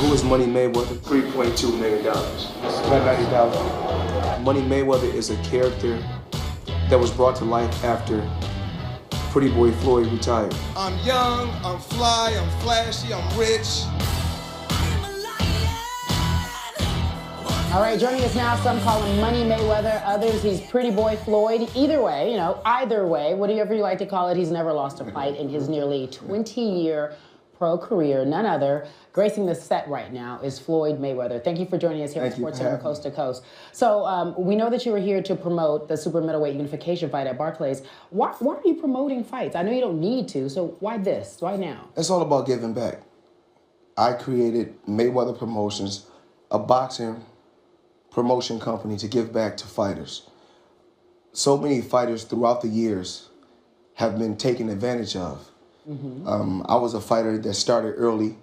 Who is Money Mayweather? $3.2 million. About 90,000. Money Mayweather is a character that was brought to life after Pretty Boy Floyd retired. I'm young, I'm fly, I'm flashy, I'm rich. All right, joining us now, some call him Money Mayweather, others he's Pretty Boy Floyd. Either way, either way, whatever you like to call it, he's never lost a fight in his nearly 20-year pro career. None other. Gracing the set right now is Floyd Mayweather. Thank you for joining us here at SportsCenter Coast to Coast. So we know that you were here to promote the super middleweight unification fight at Barclays. Why are you promoting fights? I know you don't need to, so why this? Why now? It's all about giving back. I created Mayweather Promotions, a boxing promotion company to give back to fighters. So many fighters throughout the years have been taken advantage of. I was a fighter that started early,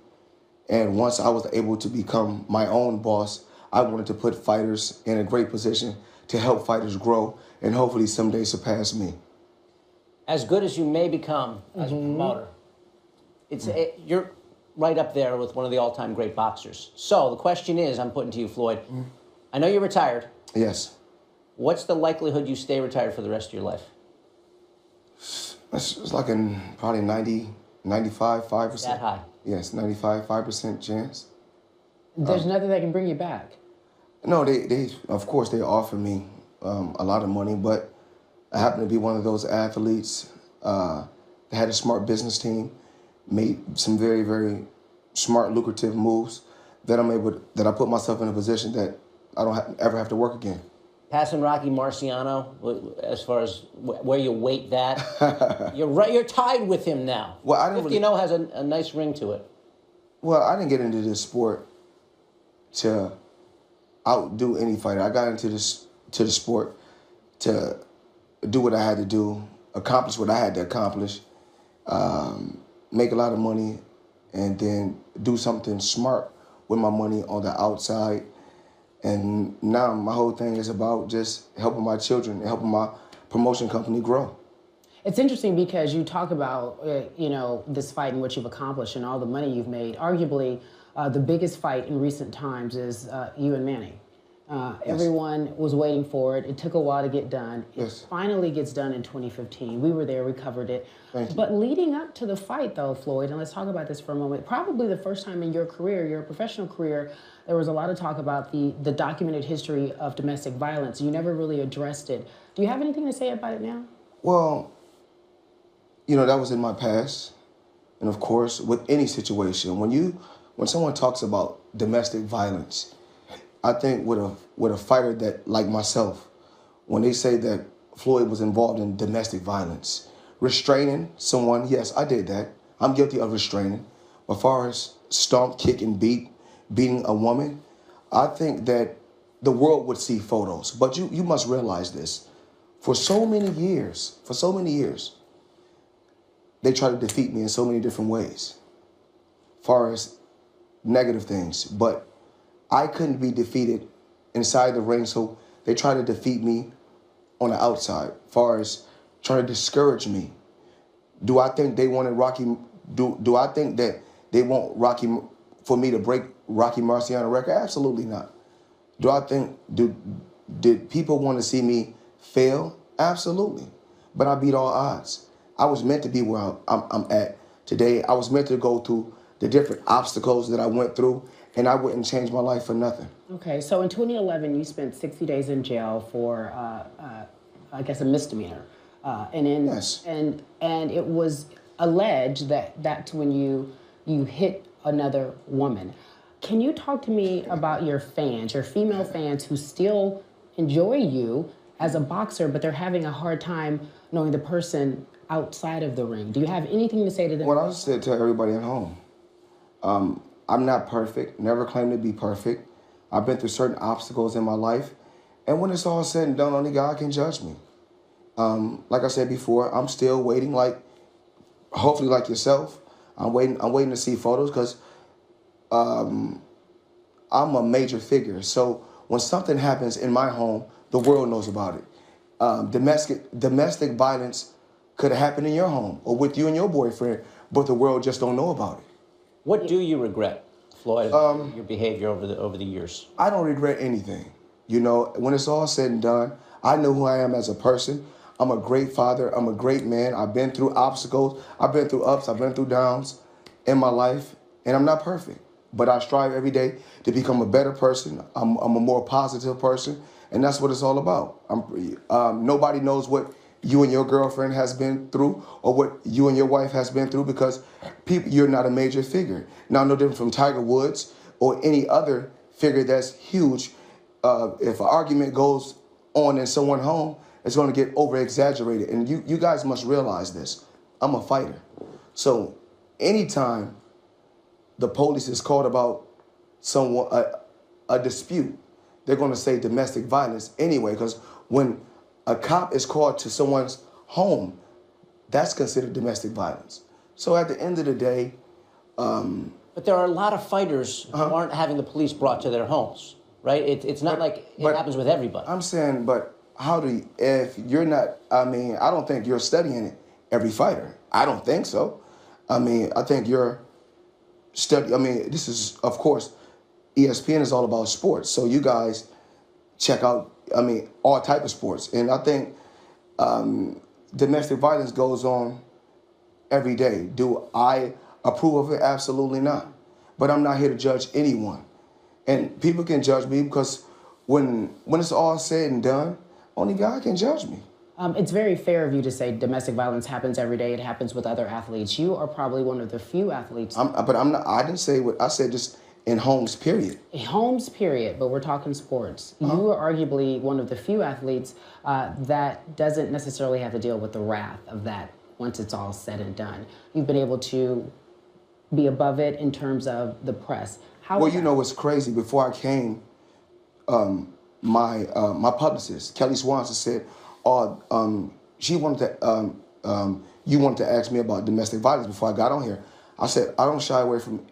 and once I was able to become my own boss, I wanted to put fighters in a great position to help fighters grow and hopefully someday surpass me. As good as you may become as a promoter, you're right up there with one of the all-time great boxers. So the question is, I'm putting to you, Floyd, I know you're retired. Yes. What's the likelihood you stay retired for the rest of your life? It's like probably 90, 95, 5%. That high? Yes, 95, 5% chance. There's nothing that can bring you back. No, they of course they offer me a lot of money, but I happen to be one of those athletes that had a smart business team, made some very, very smart, lucrative moves that I put myself in a position that I don't ever have to work again. Passing Rocky Marciano, as far as where you weight that, you're tied with him now. Well, I didn't 50-0 has a nice ring to it. Well, I didn't get into this sport to outdo any fighter. I got into the sport to do what I had to do, accomplish what I had to accomplish, make a lot of money, and then do something smart with my money on the outside. And now my whole thing is about just helping my children and helping my promotion company grow. It's interesting because you talk about, this fight and what you've accomplished and all the money you've made. Arguably, the biggest fight in recent times is you and Manny. Yes. Everyone was waiting for it. It took a while to get done. Yes. It finally gets done in 2015. We were there, we covered it. Thank you. But leading up to the fight, though, Floyd, and let's talk about this for a moment, probably the first time in your career, your professional career, there was a lot of talk about the documented history of domestic violence. You never really addressed it. Do you have anything to say about it now? Well, that was in my past. And of course, with any situation, when someone talks about domestic violence, I think with a fighter that like myself, when they say that Floyd was involved in domestic violence, restraining someone, yes, I did that. I'm guilty of restraining. As far as stomp, kick, and beating a woman, I think that the world would see photos. But you must realize this. For so many years, they tried to defeat me in so many different ways, as far as negative things. But I couldn't be defeated inside the ring, so they tried to defeat me on the outside, as far as trying to discourage me. Do I think they wanted Rocky? Do I think that they want Rocky for me to break Rocky Marciano record? Absolutely not. Do I think did people want to see me fail? Absolutely. But I beat all odds. I was meant to be where I'm at today. I was meant to go through the different obstacles that I went through, and I wouldn't change my life for nothing. Okay, so in 2011, you spent 60 days in jail for, I guess, a misdemeanor. Yes. And it was alleged that that's when you hit another woman. Can you talk to me about your fans, your female fans who still enjoy you as a boxer, but they're having a hard time knowing the person outside of the ring? Do you have anything to say to them? Well, I said to everybody at home, I'm not perfect, never claimed to be perfect. I've been through certain obstacles in my life, and when it's all said and done, only God can judge me. Like I said before, I'm still waiting, hopefully like yourself. I'm waiting to see photos because I'm a major figure. So when something happens in my home, the world knows about it. Domestic violence could have happened in your home or with you and your boyfriend, but the world just don't know about it. What do you regret Floyd, your behavior over the years? I don't regret anything. You know, when it's all said and done, I know who I am as a person. I'm a great father. I'm a great man. I've been through obstacles. I've been through ups. I've been through downs in my life, and I'm not perfect. But I strive every day to become a better person. I'm a more positive person, and that's what it's all about. Nobody knows what you and your girlfriend has been through or what you and your wife has been through because you're not a major figure. Now, no different from Tiger Woods or any other figure that's huge. If an argument goes on in someone's home, it's going to get over-exaggerated. And you guys must realize this. I'm a fighter. So anytime the police is called about someone a dispute, they're going to say domestic violence anyway, because when a cop is called to someone's home, that's considered domestic violence. So at the end of the day... but there are a lot of fighters who aren't having the police brought to their homes, right? It's not like it happens with everybody. I'm saying, but how do you, if you're not, I mean, I don't think you're studying every fighter. I don't think so. I mean, I think you're this is, of course, ESPN is all about sports. So you guys check out, all type of sports. And I think domestic violence goes on every day. Do I approve of it? Absolutely not. But I'm not here to judge anyone. And people can judge me because when it's all said and done, only God can judge me. It's very fair of you to say domestic violence happens every day. It happens with other athletes. You are probably one of the few athletes. But I'm not. I didn't say what I said. Just in homes, period. Homes, period. But we're talking sports. You are arguably one of the few athletes that doesn't necessarily have to deal with the wrath of that once it's all said and done. You've been able to be above it in terms of the press. Well, you know what's crazy? Before I came, my publicist, Kelly Swanson, said, she wanted to, you wanted to ask me about domestic violence before I got on here. I said, I don't shy away from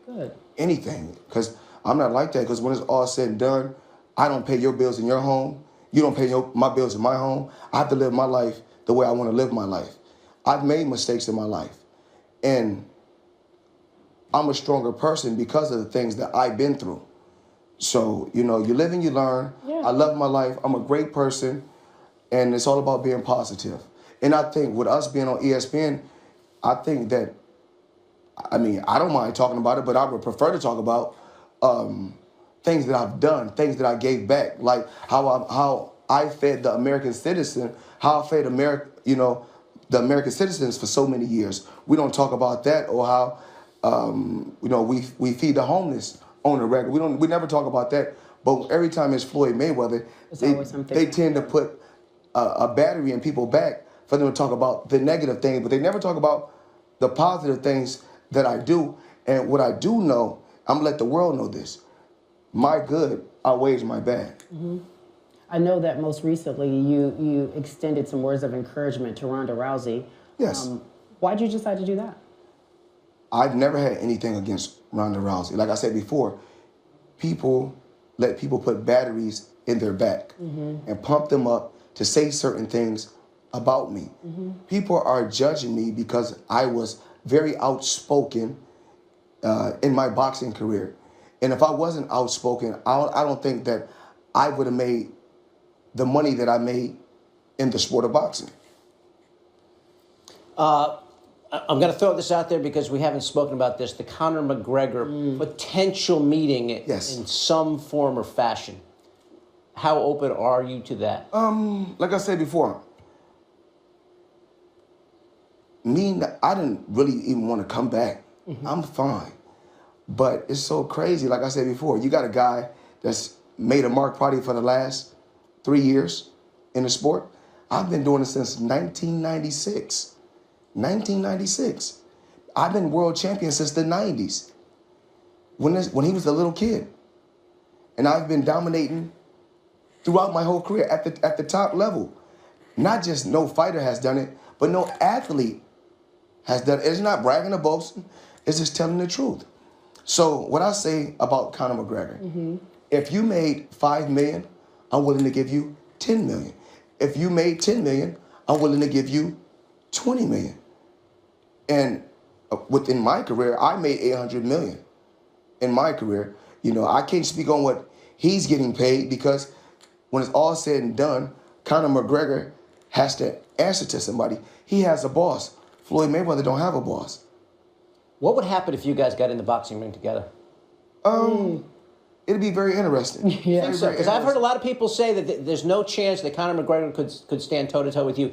anything because I'm not like that, because when it's all said and done, I don't pay your bills in your home. You don't pay my bills in my home. I have to live my life the way I want to live my life. I've made mistakes in my life, and I'm a stronger person because of the things that I've been through. So, you live and you learn. Yeah. I love my life. I'm a great person. And it's all about being positive. And I think with us being on ESPN, I think that, I don't mind talking about it, but I would prefer to talk about things that I've done, things that I gave back, like how I fed the American citizen, how I fed the American citizens for so many years. We don't talk about that, or how we feed the homeless on the regular. We never talk about that. But every time it's Floyd Mayweather, they tend to put a battery in people's back for them to talk about the negative things, but they never talk about the positive things that I do. And what I do know, I'm gonna let the world know this. My good outweighs my bad. Mm-hmm. I know that most recently you extended some words of encouragement to Ronda Rousey. Yes. Why'd you decide to do that? I've never had anything against Ronda Rousey. Like I said before, let people put batteries in their back and pump them up to say certain things about me. People are judging me because I was very outspoken in my boxing career. And if I wasn't outspoken, I don't think that I would have made the money that I made in the sport of boxing. I'm going to throw this out there because we haven't spoken about this. The Conor McGregor potential meeting in some form or fashion. How open are you to that? Like I said before, I didn't really even want to come back. I'm fine. But it's so crazy, like I said before, you got a guy that's made a mark probably for the last 3 years in the sport. I've been doing it since 1996. 1996. I've been world champion since the 90s, when he was a little kid. And I've been dominating throughout my whole career at the top level. Not just no fighter has done it, but no athlete has done it. It's not bragging or boasting. It's just telling the truth. So what I say about Conor McGregor, if you made $5 million, I'm willing to give you $10 million. If you made $10 million, I'm willing to give you $20 million. And within my career, I made $800 million. in my career. You know, I can't speak on what he's getting paid because when it's all said and done, Conor McGregor has to answer to somebody. He has a boss. Floyd Mayweather don't have a boss. What would happen if you guys got in the boxing ring together? It'd be very interesting. Yeah. I think so, because I've heard a lot of people say that there's no chance that Conor McGregor could stand toe-to-toe with you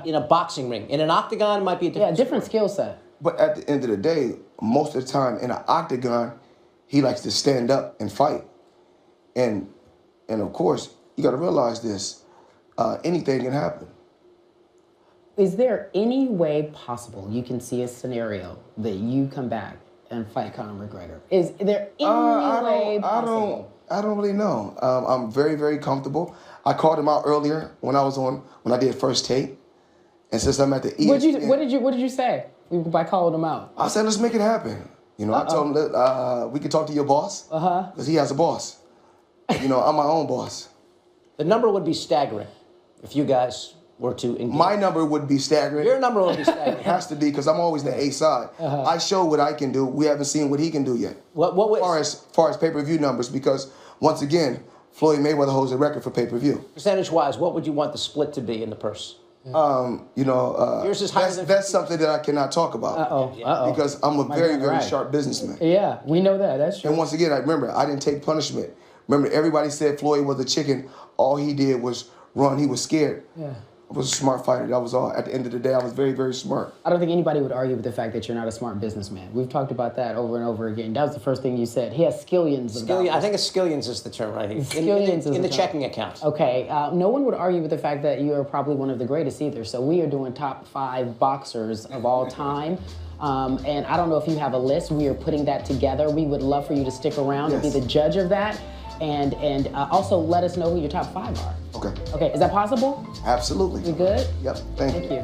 in a boxing ring. In an octagon, it might be a different different skill set. But at the end of the day, most of the time in an octagon, he likes to stand up and fight. And of course, you got to realize this. Anything can happen. Is there any way possible you can see a scenario that you come back and fight Conor McGregor? Is there any way possible? I don't really know. I'm very, very comfortable. I called him out earlier when I did first take. And since I'm at the ESPN, What did you say by calling him out? I said, let's make it happen. You know, I told him that we could talk to your boss. Because he has a boss. You know, I'm my own boss. The number would be staggering if you guys were to engage. My number would be staggering. Your number would be staggering. It has to be because I'm always the A side. I show what I can do. We haven't seen what he can do yet. As far as pay-per-view numbers, because once again, Floyd Mayweather holds a record for pay-per-view. Percentage-wise, what would you want the split to be in the purse? You know, Yours is higher than that's something that I cannot talk about. Because I'm a very, very sharp businessman. Yeah, we know that. That's true. And once again, I didn't take punishment. Remember, everybody said Floyd was a chicken. All he did was run. He was scared. Yeah. I was a smart fighter. That was all. At the end of the day, I was very, very smart. I don't think anybody would argue with the fact that you're not a smart businessman. We've talked about that over and over again. That was the first thing you said. He has skillions of dollars. I think a skillions is the term, right? In the checking account. Okay. No one would argue with the fact that you are probably one of the greatest either. So we are doing top 5 boxers of all time. And I don't know if you have a list. We are putting that together. We would love for you to stick around and be the judge of that. And also let us know who your top 5 are. Okay. Okay, is that possible? Absolutely. You good? Yep, thank you.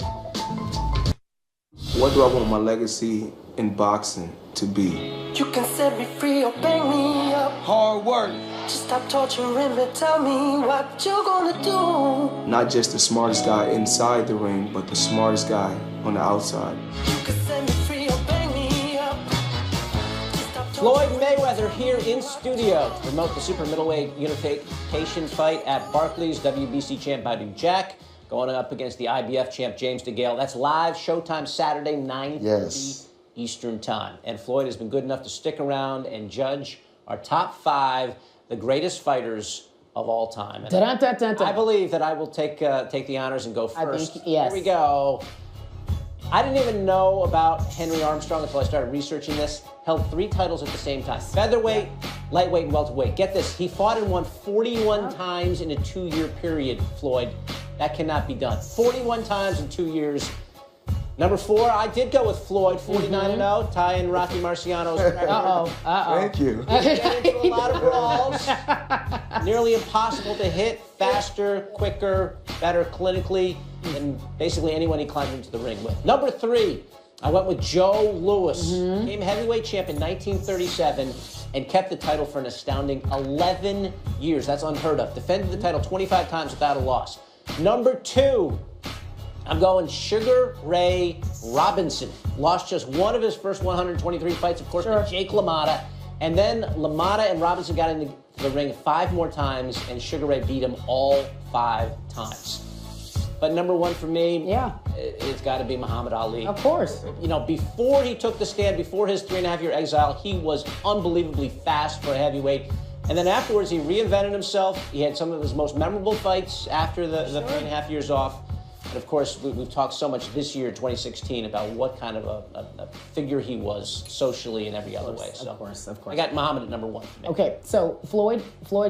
What do I want my legacy in boxing to be? You can set me free or bang me up. Hard work. Just stop torturing me, tell me what you gonna do. Not just the smartest guy inside the ring, but the smartest guy on the outside. You can set me free or bang me up. Floyd Mayweather here in studio to promote the super middleweight unification fight at Barclays. WBC champ Badu Jack going up against the IBF champ James DeGale. That's live, Showtime Saturday, 9:30 Eastern Time. And Floyd has been good enough to stick around and judge our top 5, the greatest fighters of all time. And I believe that I will take the honors and go first. Yes. Here we go. I didn't even know about Henry Armstrong until I started researching this. Held 3 titles at the same time. Featherweight, lightweight, and welterweight. Get this, he fought and won 41 times in a 2-year period, Floyd. That cannot be done. 41 times in 2 years. Number 4, I did go with Floyd, 49-0, tying Rocky Marciano's record. Thank you. Get into a lot of brawls. Nearly impossible to hit, faster, quicker, better clinically than basically anyone he climbed into the ring with. Number 3, I went with Joe Louis. Became heavyweight champ in 1937 and kept the title for an astounding 11 years. That's unheard of. Defended the title 25 times without a loss. Number 2, I'm going Sugar Ray Robinson. Lost just one of his first 123 fights, of course, to Jake LaMotta. And then LaMotta and Robinson got into the ring 5 more times, and Sugar Ray beat him all 5 times. But number 1 for me, it's got to be Muhammad Ali. Of course. You know, before he took the stand, before his 3.5-year exile, he was unbelievably fast for a heavyweight. And then afterwards, he reinvented himself. He had some of his most memorable fights after the 3.5 years off. And of course, we've talked so much this year, 2016, about what kind of a figure he was socially and every other way. So of course. I got Muhammad at number 1. Okay, so Floyd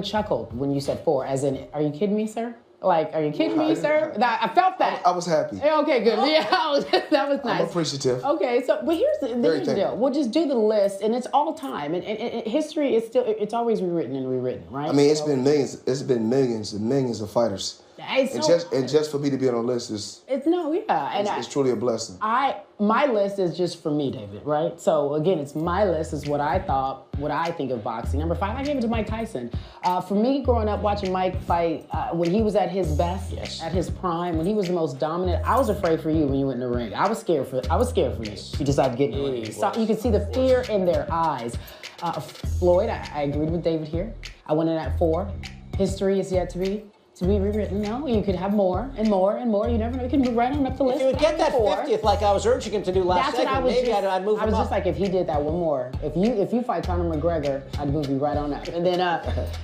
chuckled when you said 4, as in, are you kidding me, sir? Like, are you kidding me, sir? I felt that. I was happy. Okay, good. Yeah, that was nice. I'm appreciative. Okay, so, but here's the deal. We'll just do the list, and it's all time. And history is still, it's always rewritten and rewritten, right? I mean, it's been millions and millions of fighters And just for me to be on a list it's truly a blessing. My list is just for me, David, right? So again, it's my list, is what I think of boxing. Number 5, I gave it to Mike Tyson. For me, growing up watching Mike fight, when he was at his best, at his prime, when he was the most dominant, I was afraid for you when you went in the ring. I was scared for you. You decided to get in the ring. You could see the fear in their eyes. Floyd, I agreed with David here. I went in at 4. History is yet to be rewritten. No, you could have more and more and more. You never know. You can move right on up the list. If you would get that 50th, like I was urging him to do last segment, maybe I'd move him up. I was just like, if he did that one more, if you fight Conor McGregor, I'd move you right on up. And then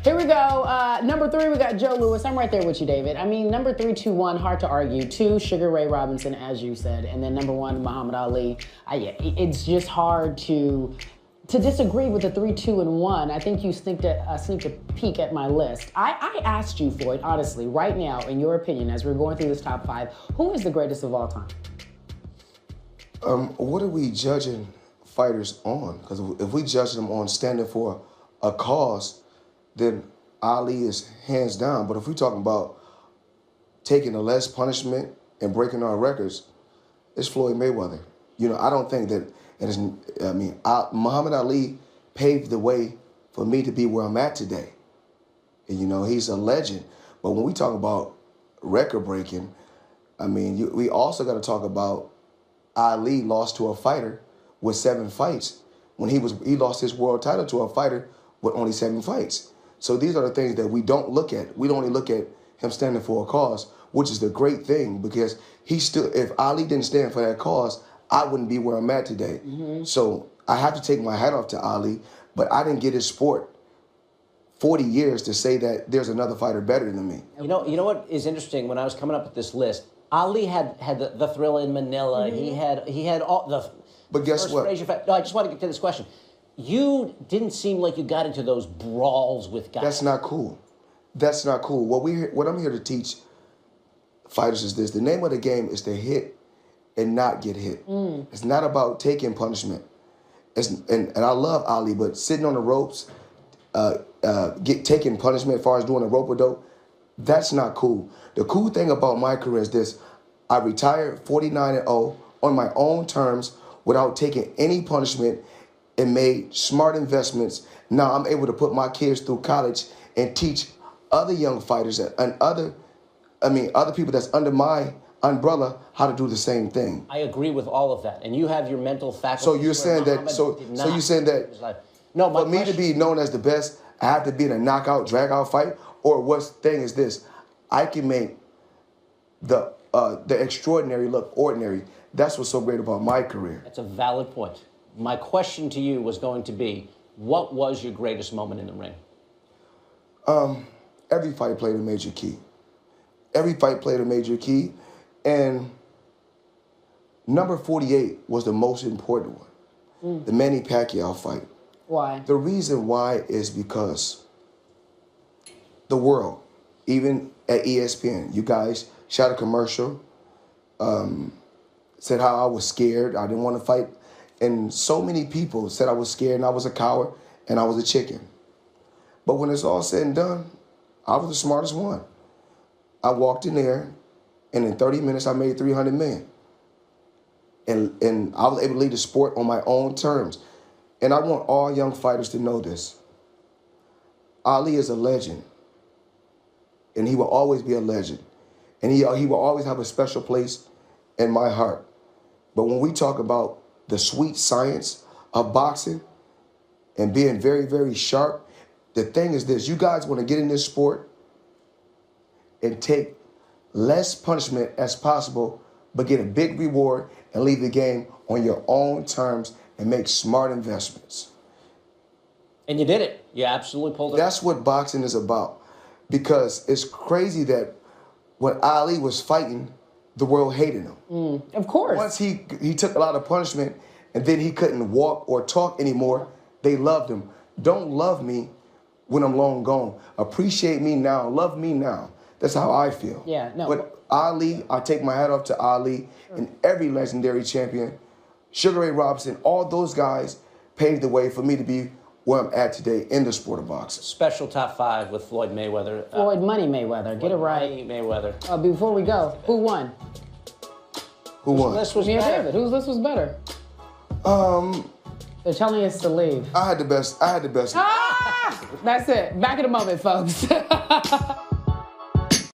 here we go. Number 3, we got Joe Louis. I'm right there with you, David. I mean, number 3, 2, 1, hard to argue. 2, Sugar Ray Robinson, as you said, and then number 1, Muhammad Ali. It's just hard to disagree with the 3, 2, and 1. I think you sneaked a peek at my list. I asked you, Floyd, honestly, right now, in your opinion, as we're going through this top 5, who is the greatest of all time? What are we judging fighters on? Because if we judge them on standing for a cause, then Ali is hands down. But if we're talking about taking the less punishment and breaking our records, it's Floyd Mayweather. I don't think that. Muhammad Ali paved the way for me to be where I'm at today. And, he's a legend. But when we talk about record breaking, we also got to talk about Ali lost to a fighter with 7 fights when he lost his world title to a fighter with only 7 fights. So these are the things that we don't look at. We don't only look at him standing for a cause, which is the great thing, because if Ali didn't stand for that cause, I wouldn't be where I'm at today. Mm-hmm. So I have to take my hat off to Ali, but I didn't get his sport 40 years to say that there's another fighter better than me. You know what is interesting? When I was coming up with this list, Ali had the Thrill in Manila. Mm-hmm. He had all the. But guess what? No, I just want to get to this question. You didn't seem like you got into those brawls with guys. That's not cool. That's not cool. What I'm here to teach fighters is this: the name of the game is to hit and not get hit. It's not about taking punishment. And I love Ali, but sitting on the ropes, taking punishment as far as doing a rope-a-dope, that's not cool. The cool thing about my career is this: I retired 49-0 on my own terms without taking any punishment and made smart investments. Now I'm able to put my kids through college and teach other young fighters and other people that's under my umbrella how to do the same thing. I agree with all of that, and you have your mental faculty. So you're saying that? So you're saying that? No, for me to be known as the best, I have to be in a knockout, drag-out fight, or what thing is this? I can make the extraordinary look ordinary. That's what's so great about my career. That's a valid point. My question to you was going to be, what was your greatest moment in the ring? Every fight played a major key. Every fight played a major key. And number 48 was the most important one, the Manny Pacquiao fight. Why? The reason why is because the world, even at ESPN, you guys shot a commercial, said how I was scared, I didn't want to fight. And so many people said I was scared and I was a coward and I was a chicken. But when it's all said and done, I was the smartest one. I walked in there, and in 30 minutes, I made $300 million. And I was able to lead the sport on my own terms. And I want all young fighters to know this. Ali is a legend. And he will always be a legend. And he will always have a special place in my heart. But when we talk about the sweet science of boxing and being very, very sharp, the thing is this: you guys want to get in this sport and take less punishment as possible, but get a big reward and leave the game on your own terms and make smart investments. And you did it. You absolutely pulled it. That's what boxing is about. Because it's crazy that when Ali was fighting, the world hated him. Of course. Once he took a lot of punishment and then he couldn't walk or talk anymore, they loved him. Don't love me when I'm long gone. Appreciate me now. Love me now. That's how I feel. Yeah, no. But Ali, I take my hat off to Ali and every legendary champion. Sugar Ray Robinson, all those guys paved the way for me to be where I'm at today in the sport of boxing. Special top 5 with Floyd Mayweather. Floyd Money Mayweather. Get it right. Money Mayweather. Before we go, who won? Who won? This was Me or better. David? Whose list was better? They're telling us to leave. I had the best. That's it. Back in a moment, folks.